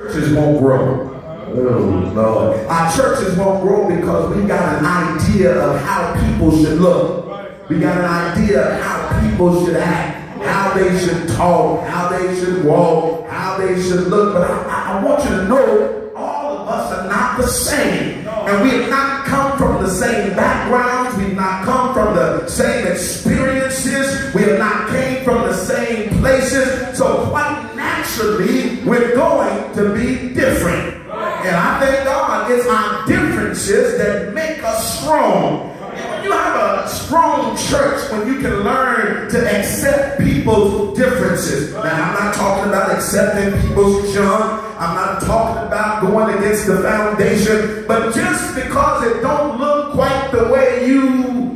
Churches won't grow. Oh, Lord. Our churches won't grow because we got an idea of how people should look. We got an idea of how people should act, how they should talk, how they should walk, how they should look. But I want you to know all of us are not the same. And we have not come from the same backgrounds. We've not come from the same experiences. We have not came from the same places. So quite naturally, we're going to be different. And I thank God it's our differences that make us strong. And when you have a strong church, when you can learn to accept people's differences. Now, I'm not talking about accepting people's junk. I'm not talking about going against the foundation. But just because it don't look quite the way you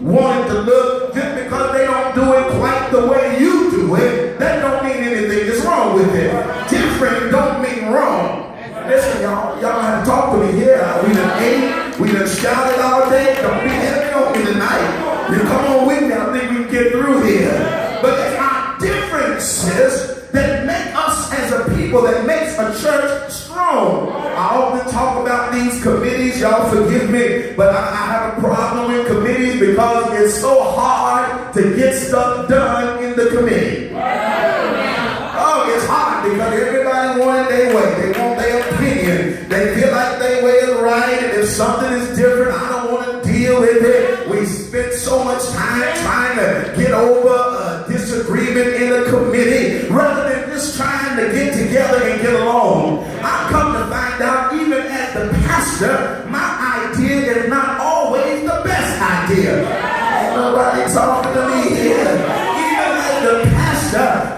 want it to look, just because they don't do it quite the way you do it, that don't mean anything is wrong with it. Different don't mean wrong. Listen, y'all have to talk to me here. We done ate, we done shouted all day. Don't be heavy on me tonight. You come on with me, I think we can get through here. But it's our differences that make us as a people, that makes a church strong. I often talk about these committees, y'all forgive me, but I have a problem with committees because it's so hard to get stuff done in the committee. Oh, it's hard because everybody wants their way. They want their opinion. They feel like their way is right, and if something is different, I don't want to deal with it. We spend so much time trying to get over a disagreement in a committee rather than just trying to get together and get along. I've come to find out, even as the pastor, my idea is not always the best idea. Ain't nobody talking to me here. Even as the pastor,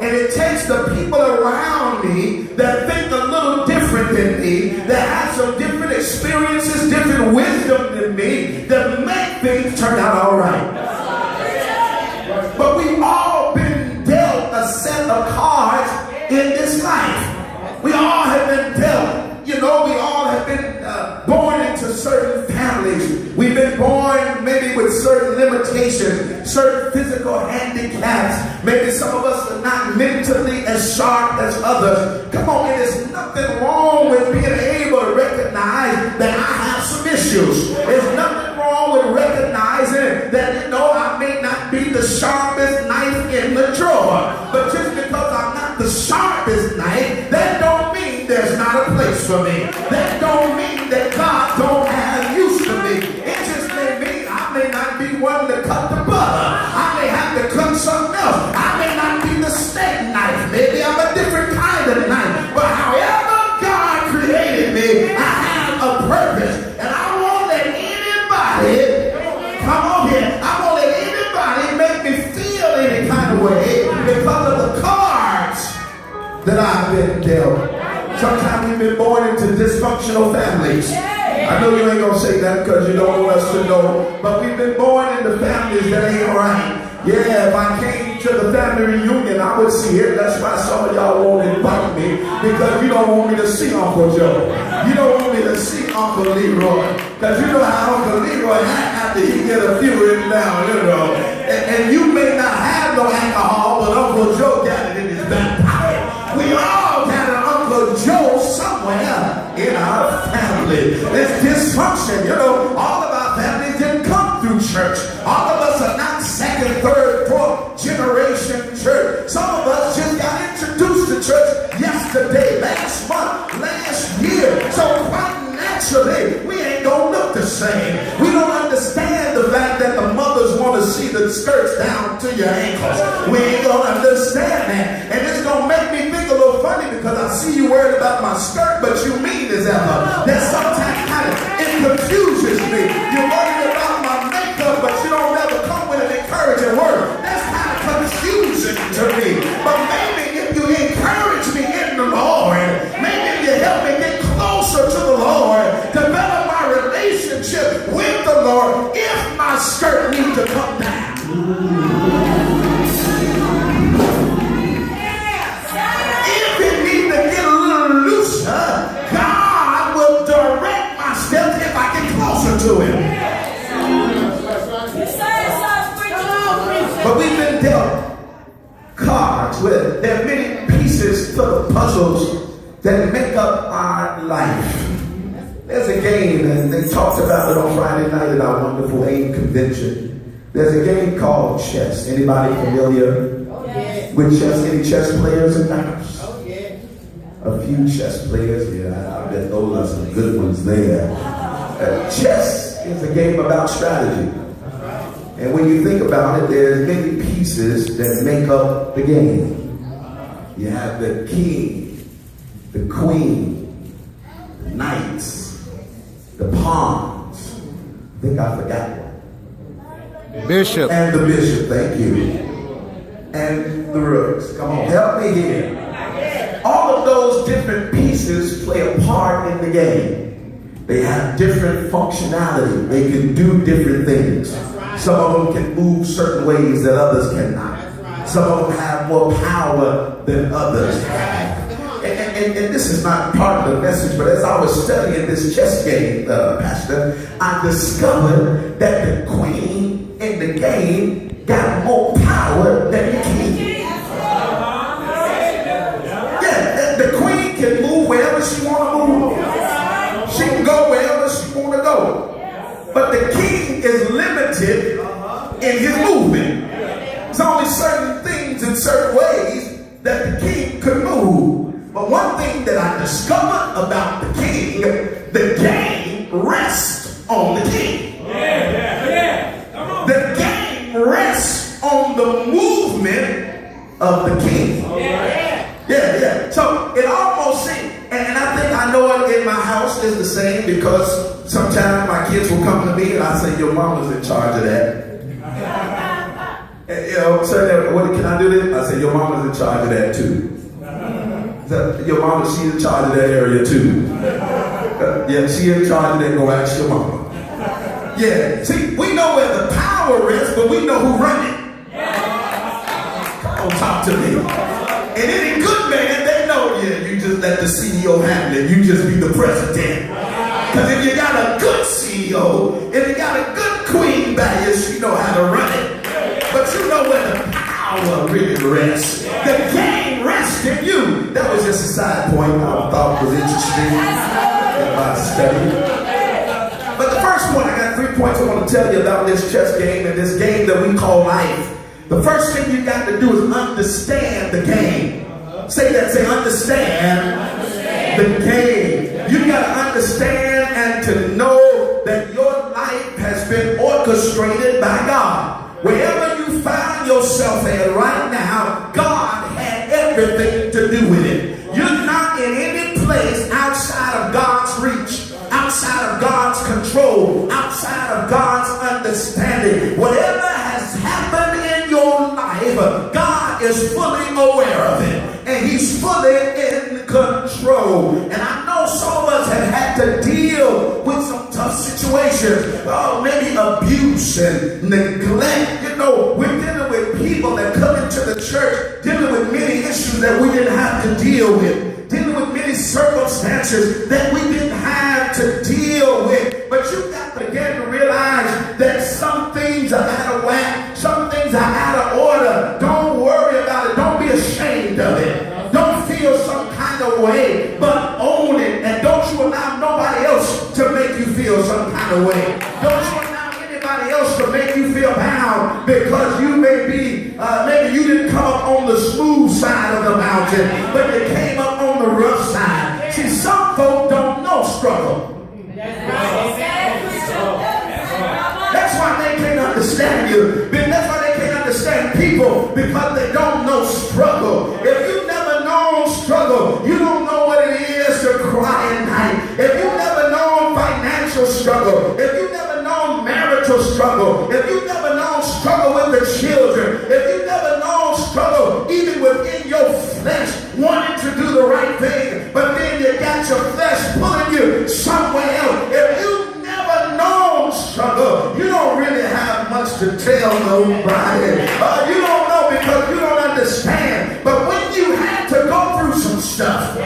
and it takes the people around me that think a little different than me, that have some different experiences, different wisdom than me, that make things turn out all right. But we've all been dealt a set of cards in this life. We all have been dealt. You know, we all have been born into certain families. We've been born maybe with certain limitations, certain physical handicaps. Maybe some of us are not mentally as sharp as others. Come on, there's nothing wrong with being able to recognize that I have some issues. There's nothing wrong with recognizing that, you know, I may not be the sharpest knife in the drawer. But just because I'm not the sharpest knife, that don't mean there's not a place for me. That don't mean that God don't have use for me. It just may mean I may not be one to cut the butter. I may have to cut something else. I may not be the steak knife. Maybe I'm a different kind of knife. But however God created me, I have a purpose. And I won't let anybody, come on here, I won't let anybody make me feel any kind of way because of the cards that I've been dealt. Sometimes we've been born into dysfunctional families. I know you ain't gonna say that because you don't want us to know, but we've been born into families that ain't right. Yeah, if I came to the family reunion, I would see it. That's why some of y'all won't invite me, because you don't want me to see Uncle Joe. You don't want me to see Uncle Leroy, because you know how Uncle Leroy after he get a few written down, you know. And you may not have no alcohol, but Uncle Joe got it in his back pocket. We all got an Uncle Joe somewhere in our family. It's dysfunction. You know, all of our families didn't come through church. All of us are not second, third, fourth generation church. Some of us just got introduced to church yesterday, last month, last year. So quite naturally, we ain't gonna look the same. We don't understand the fact that the mothers want to see the skirts down to your ankles. We ain't gonna understand that. And it's gonna make me think a little funny because I see you worried about my skirt, but you mean as ever. That sometimes it confuses me. You're worried about my makeup, but you don't ever come with an encouraging word. That's kind of confusing to me. But maybe if you encourage me in the Lord, maybe you help me get closer to the Lord, develop my relationship with the Lord, if my skirt needs to come down. commercials that make up our life. There's a game, and they talked about it on Friday night at our wonderful AIM convention. There's a game called chess. Anybody familiar with chess? Any chess players in the house? A few chess players, yeah, I bet those are some good ones there. Chess is a game about strategy. And when you think about it, there's many pieces that make up the game. You have the king, the queen, the knights, the pawns. I think I forgot one. Bishop. And the bishop, thank you. And the rooks. Come on, help me here. All of those different pieces play a part in the game. They have different functionality. They can do different things. Some of them can move certain ways that others cannot. Some of them have more power than others have. And this is not part of the message, but as I was studying this chess game, Pastor, I discovered that the queen in the game got more power than the king. The queen can move wherever she want to move. She can go wherever she want to go. But the king is limited in his movement. There's only certain things in certain ways that the king could move. But one thing that I discovered about the king, the game rests on the king. The game rests on the movement of the king. So it almost seems, and I think I know it in my house is the same, because sometimes my kids will come to me and I say, your mama's in charge of that. And, you know, so what can I do this? I say, your mama's in charge of that too. So, your mama, she's in charge of that area too. Yeah, she's in charge of that. Go ask your mama. Yeah, see, we know where the power is, but we know who run it. Come on, talk to me. And any good man, they know, yeah, you just let the CEO handle it. You just be the president. Because if you got a good CEO, if you got a good queen by you, she know how to run it. But you know where the power really rests. The game rests in you. That was just a side point I thought was interesting in my study. But the first point, I got 3 points I want to tell you about this chess game and this game that we call life. The first thing you got to do is understand the game. Say that, say understand the game. You got to understand and to know that your life has been orchestrated by God. Wherever you find yourself at right now, God had everything to do with it. You're not in any place outside of God's reach, outside of God's control, outside of God's understanding. Whatever has happened in your life, God is fully aware of it. And he's fully in control. And I know some of us have had to deal with some tough situations. Oh, maybe abuse and neglect. You know, we're dealing with people that come into the church, dealing with many issues that we didn't have to deal with, dealing with many circumstances that we didn't have to deal with. But you got to begin to realize that some things are out of whack, some things are out of order. Don't worry about it. Don't be ashamed of it. Don't feel some kind of way, but own it. And don't you allow nobody else to make you feel some kind of way. Don't you allow anybody else to make you feel bound, because you may be, maybe you didn't come up on the smooth side of the mountain, but you came up on the rough side. See, some folk don't know struggle. That's why they can't understand you. That's why they can't understand people, because they don't know struggle. If you never known struggle, you don't know what it is to cry at night. If you never known financial struggle, if you never known marital struggle, if you never known struggle with the children, if you never known struggle even within your flesh, wanting to do the right thing, but then you got your flesh pulling you somewhere else. If you never known struggle, you don't really have much to tell nobody. You don't know because you don't understand. But when you had to go through some stuff,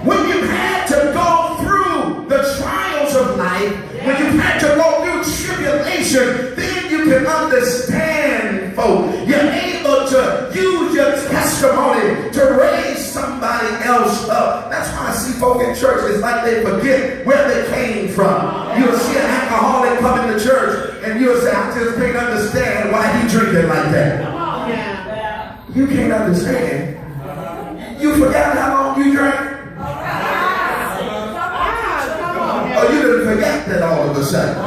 when you had to go through the trials of life, when you had to go through tribulation, then you can understand, folks. You're able to use your testimony to raise some else up. That's why I see folk in church, it's like they forget where they came from. You'll see an alcoholic come into church and you'll say, I just can't understand why he drinking like that. You can't understand. You forgot how long you drank? Or you didn't forget that all of a sudden.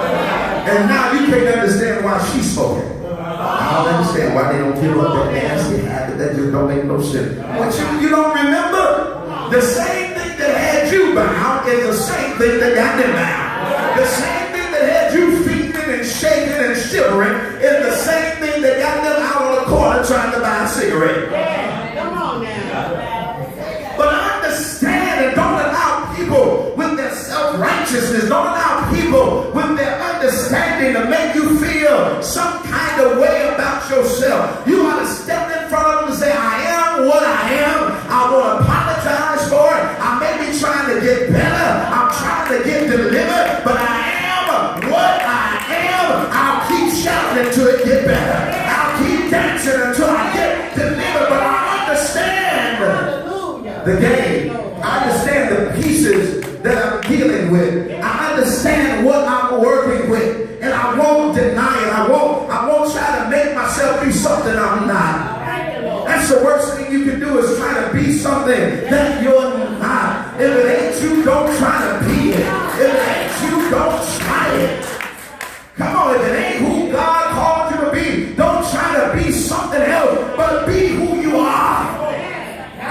And now you can't understand why she's spoken. I don't understand why they don't give up that nasty habit. That just don't make no sense. But you don't remember? The same thing that had you bound is the same thing that got them bound. The same thing that had you feeding and shaking and shivering is the same thing that got them out on the corner trying to buy a cigarette. Yeah, come on now. But understand and don't allow people with their self-righteousness, don't allow people with their understanding to make you feel some kind of way about yourself. You ought to step in front of them and say, I am what I am. I want to apologize for it. I may be trying to get better. I'm trying to get delivered, but I am what I am. I'll keep shouting until it get better. I'll keep dancing until I get delivered, but I understand the game. I understand the pieces that I'm dealing with. I understand what I'm working with, and I won't deny it. I won't try to make myself be something I'm not. That's the worst thing you can do, is try to be something that you're not. If it ain't you, don't try to be it. If it ain't you, don't try it. Come on, if it ain't who God called you to be, don't try to be something else, but be who you are.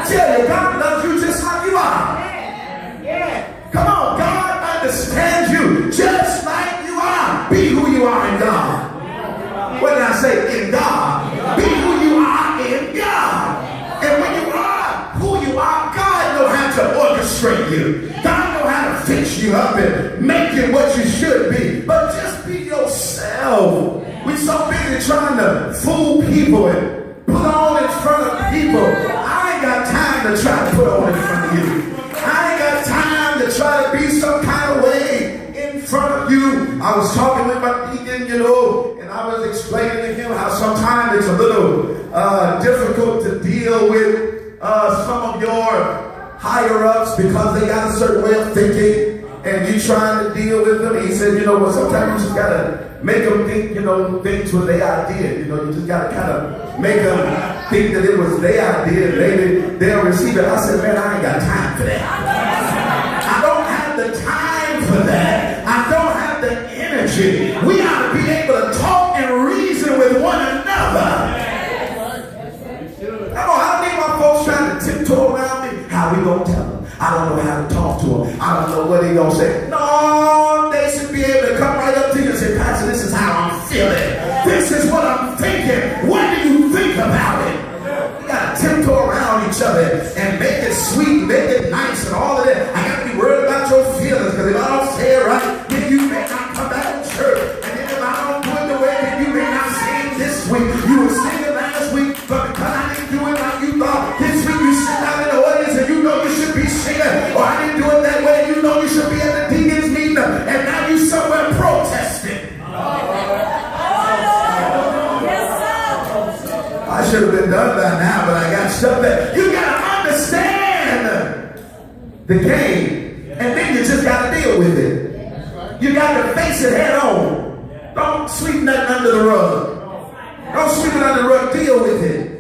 Tell you, God loves you just like you are. Come on, God understands you just like you are. Be who you are in God. What did I say? In God. Be who you are in God. And when you are who you are, God knows how to orchestrate you. God knows how to fix you up and make you what you should be. But just be yourself. We're so busy trying to fool people and put on in front of people. I ain't got time to try to put on in front of you. I ain't got time to try to be some kind of way in front of you. I was talking with my deacon, and I was explaining to him how sometimes it's a little difficult to deal with some of your higher-ups because they got a certain way of thinking, and you trying to deal with them. He said, well, sometimes you just got to make them think, things were their idea. You just got to kind of make them think that it was their idea and maybe they'll receive it. I said, man, I ain't got time for that. I don't have the time for that. I don't have the energy. We ought to be able to talk and reason with one another. Come on, I don't need my folks trying to tiptoe around me. How we going to tell them? I don't know how to talk to them. I don't know what they going to say. No, they should be able to come right up to you and say, Pastor, this is how I'm feeling. This is what I'm thinking. What do you think about it? We got to tiptoe around each other and make it sweet, make it nice and all of that. I got to be worried about your feelings, because if I don't say it right, then you may not come back to church. And then if I don't do it the way that you may not sing this week. You were singing last week, but because I didn't do it like you thought, this week you sit down in the audience and you know you should be singing. Or I didn't do it that way, you know you should be at the deacon's meeting, and now you somewhere protesting. I should have been done by now, but I got stuff that you got to understand the game, and then you just got to deal with it. You got to face it head on. Don't sweep nothing under the rug. Don't sweep it under the rug. Deal with it.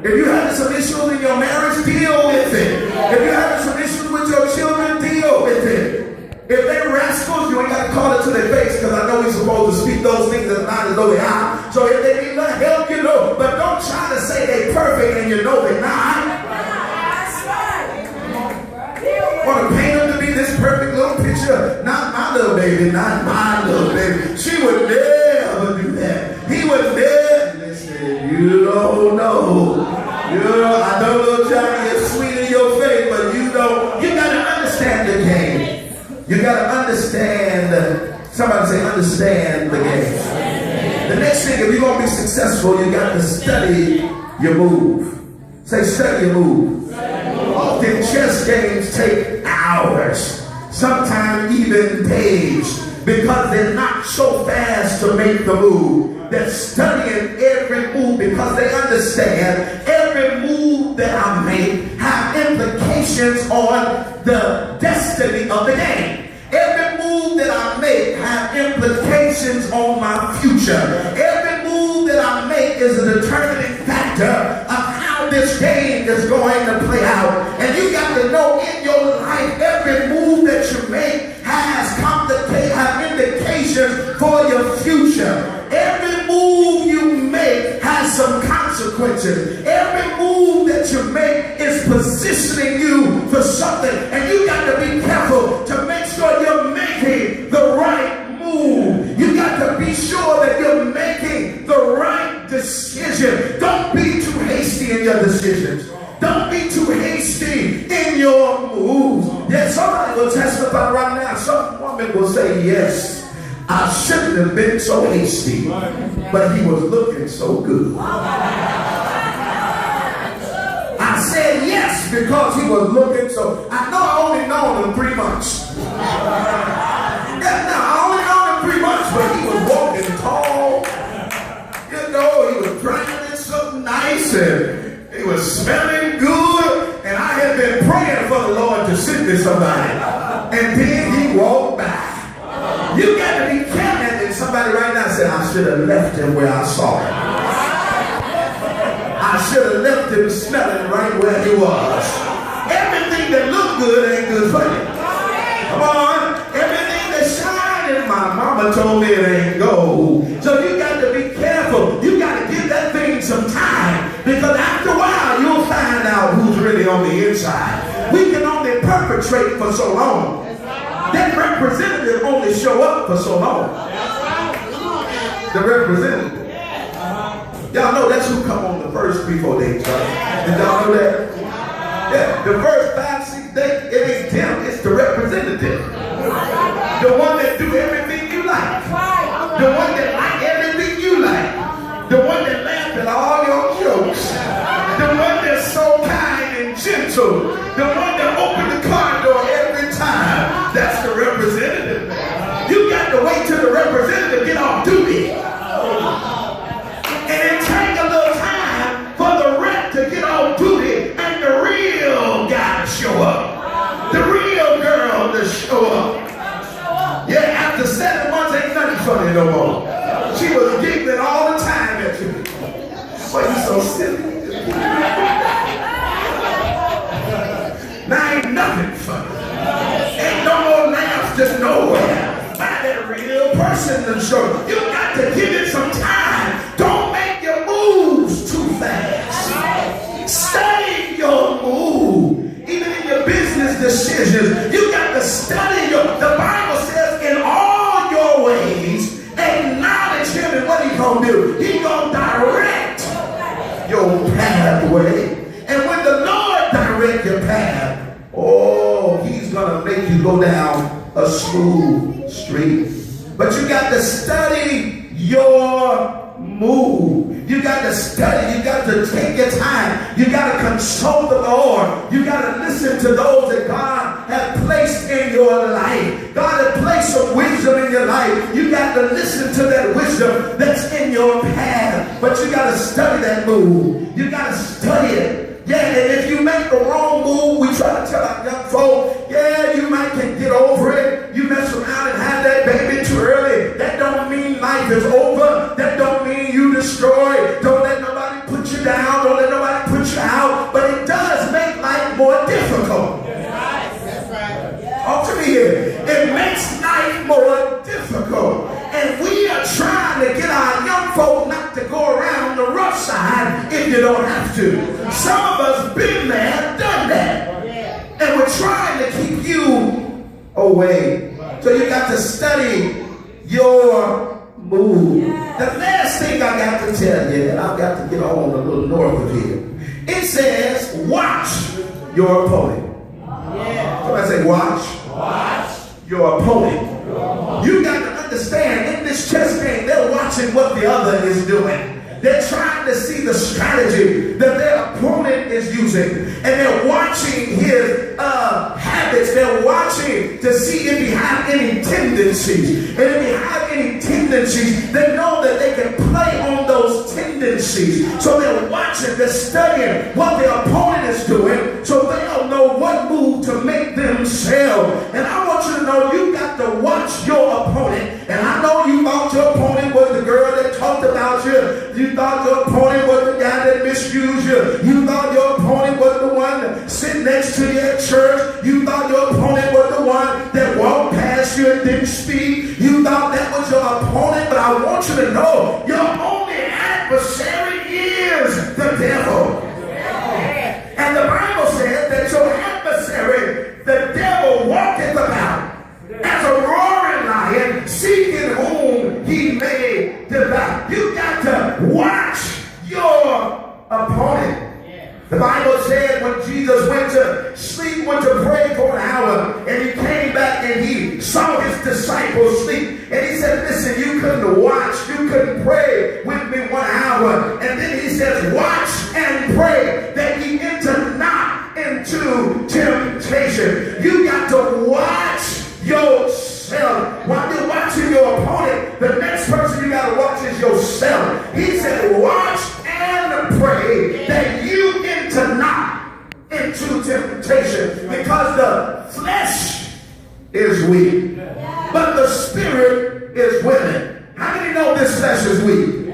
If you're having some issues in your marriage, deal with it. If you're having some issues with your children, deal with it. If they're rascals, you ain't got to call it to their face, because I know we're supposed to speak those things that are not as though they are. So if they need help, but don't try to say they're perfect and you know they're not. Want to paint them to be this perfect little picture. Not my little baby, not my little baby. She would never do that. He would never. Listen, you don't know. I know little Johnny is sweet in your face, but you don't. You got to understand the game. You got to understand. Somebody say, understand the game. The next thing, if you're going to be successful, you got to study your move. Say, study your move. Often chess games take hours, sometimes even days, because they're not so fast to make the move. They're studying every move because they understand every move that I make have implications implications on the destiny of the game. Every move that I make has implications on my future. Every move that I make is a determining factor of how this game is going to play out. And you got to know in your life, every move that you make has indications for your future. Every move you make has some consequences. Every move that you make is positioning you for something. And you got to be careful to make sure you're making the right move. You got to be sure that you're making the right decision. Don't be too hasty in your decisions. Don't be too hasty in your moves. Yes, somebody will testify right now. Some woman will say, yes, I shouldn't have been so hasty, but he was looking so good. I said yes because he was looking so. I know I only known him 3 months. I only known him 3 months, but he was walking tall. You know, he was driving something nice and he was smelling good. And I had been praying for the Lord to send me somebody. And then he walked by. You got to be careful. And somebody right now said, I should have left him where I saw him. I should have left him smelling right where he was. Everything that looked good ain't good for you. Come on. Everything that shining, my mama told me it ain't gold. So you got to be careful. You got to give that thing some time. Because after a while, you'll find out who's really on the inside. We can only perpetrate for so long. That representative only show up for so long. The representative. Y'all know that's who come on the first 3-4 dates, right? Did y'all know that? Yeah, the first 5-6 dates, it ain't them, it's the representative. The one that do everything you like. The one that like everything you like. The one that laugh at all your jokes. The one that's so kind and gentle. The one that open the car door every time. That's the representative. You got to wait till the representative get off duty. And it take a little time for the rep to get off duty and the real guy to show up. The real girl to show up. Yeah, after 7 months ain't nothing funny no more. She was giggling all the time at you. Why you so silly? Now ain't nothing funny. Ain't no more laughs just nowhere. By that real person to show. You got to give it some time. Don't make your moves too fast. Study your move. Even in your business decisions, you got to study the Bible says in all your ways, acknowledge him, and what he gonna do? He gonna direct your pathway. And when the Lord direct your path, oh, he's gonna make you go down a smooth street. But you got to study your move. You got to study. You got to take your time. You got to consult the Lord. You got to listen to those that God has placed in your life. God has placed some wisdom in your life. You got to listen to that wisdom that's in your path. But you got to study that move. You got to study it. Yeah, and if you make the wrong move, we try to tell our young folk, yeah, you might can get over it. You mess around and have that baby too early. That don't mean life is over. That don't mean you destroyed. Don't let nobody put you down. Don't let nobody put you out. But it does make life more difficult. That's right. Talk to me here. It makes life more difficult. And we are trying to get our young folk not to go around the rough side if you don't have to. Some of us been there, done that. And we're trying to keep you away. So you got to study your move. The last thing I got to tell you, and I've got to get on a little north of here. It says, watch your opponent. Somebody say, watch your opponent. You got to understand, in this chess game, they're watching what the other is doing. They're trying to see the strategy that their opponent is using. And they're watching his habits. They're watching to see if he has any tendencies. And if he has any tendencies, they know that they can play on those tendencies. So they're watching, they're studying what their opponent is doing, so they'll know what hell. And I want you to know you got to watch your opponent. And I know you thought your opponent was the girl that talked about you. You thought your opponent was the guy that misused you. You thought your opponent was the one that sit next to you at church. You thought your opponent was the one that walked past you and didn't speak. You thought that was your opponent. But I want you to know your only adversary is the devil. And the Bible says that your adversary, the devil, walketh about as a roaring lion, seeking whom he may devour. You got to watch your opponent. The Bible said when Jesus went to sleep, went to pray for an hour, and he came back and he saw his disciples sleep. And he said, listen, you couldn't watch, you couldn't pray with me 1 hour. And then he says, watch and pray that ye enter not into temptation. You got to watch yourself. While you're watching your opponent, the next person you got to watch is yourself. He said, watch and pray that you enter not into temptation, because the flesh is weak, but the spirit is willing. How many know this flesh is weak?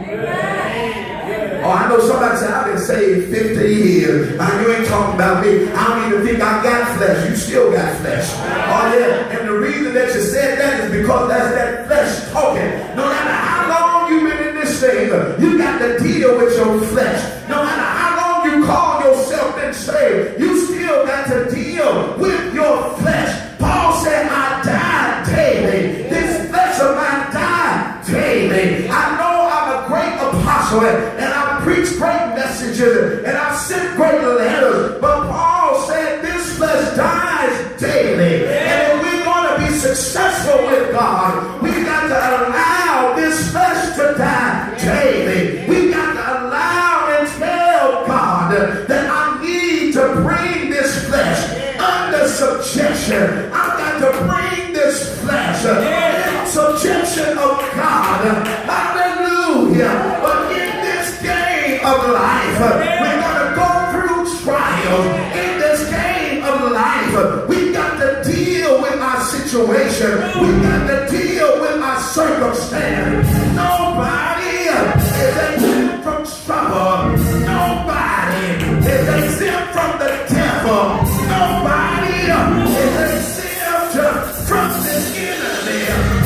Oh, I know somebody said, I've been saved 50 years. You ain't talking about me. I don't even think I got flesh. You still got flesh. Oh, yeah. And the reason that you said that is because that's that flesh talking. No matter how long you've been in this thing, you got to deal with your flesh. No matter how long you call yourself been saved, you still got to deal with your flesh. Paul said, I die daily. This flesh of mine die daily. I know I'm a great apostle and I preach great messages and I've sent great letters, but Paul said this flesh dies daily. And if we're going to be successful with God, we got to allow this flesh to die daily. We got to allow and tell God that I need to bring this flesh under subjection. I've got to bring this flesh in subjection of God. Hallelujah. But in this game of life, we're going to go through trials. In this game of life, we've got to deal with our situation. We've got to deal with our circumstance. Nobody is exempt from trouble. Nobody is exempt from the devil. Nobody is exempt from the enemy.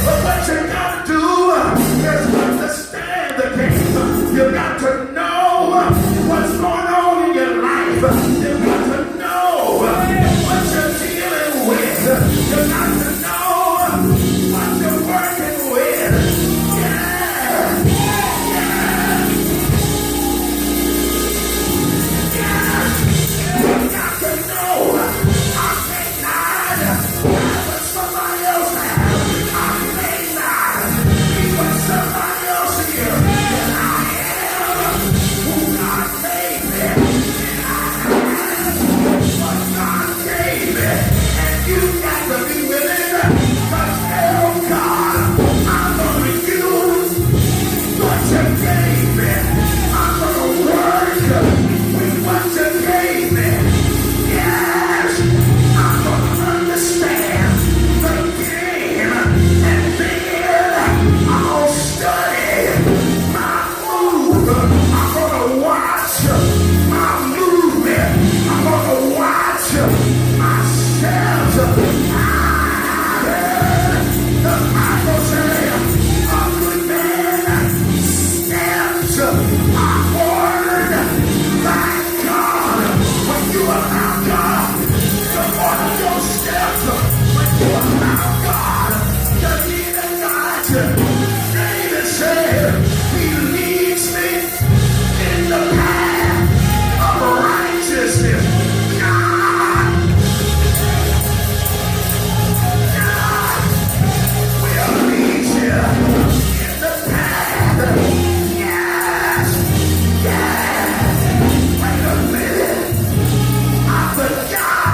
But what you got to do is understand the game. You got to know what's going on in your life. You got to know what you're dealing with. You got to know what you're working with. Yeah. Yeah. Yeah. You got to know I may not have what somebody else has. I may not be what somebody else is. And I am who God made me. And I am what God gave me. And you got to be willing to tell God, I'm going to use what you gave me. I'm going to work with what you gave me. Yes, I'm going to understand the game, and then I'll study my move. I'm going to watch my movement. I'm going to watch my steps. The Bible says a good man steps are ordered by God. When you allow God to order your steps, when you allow God to lead and guide you, David said, he leads me in the path of righteousness. God will lead you in the path. Yes, yes. Wait a minute. I forgot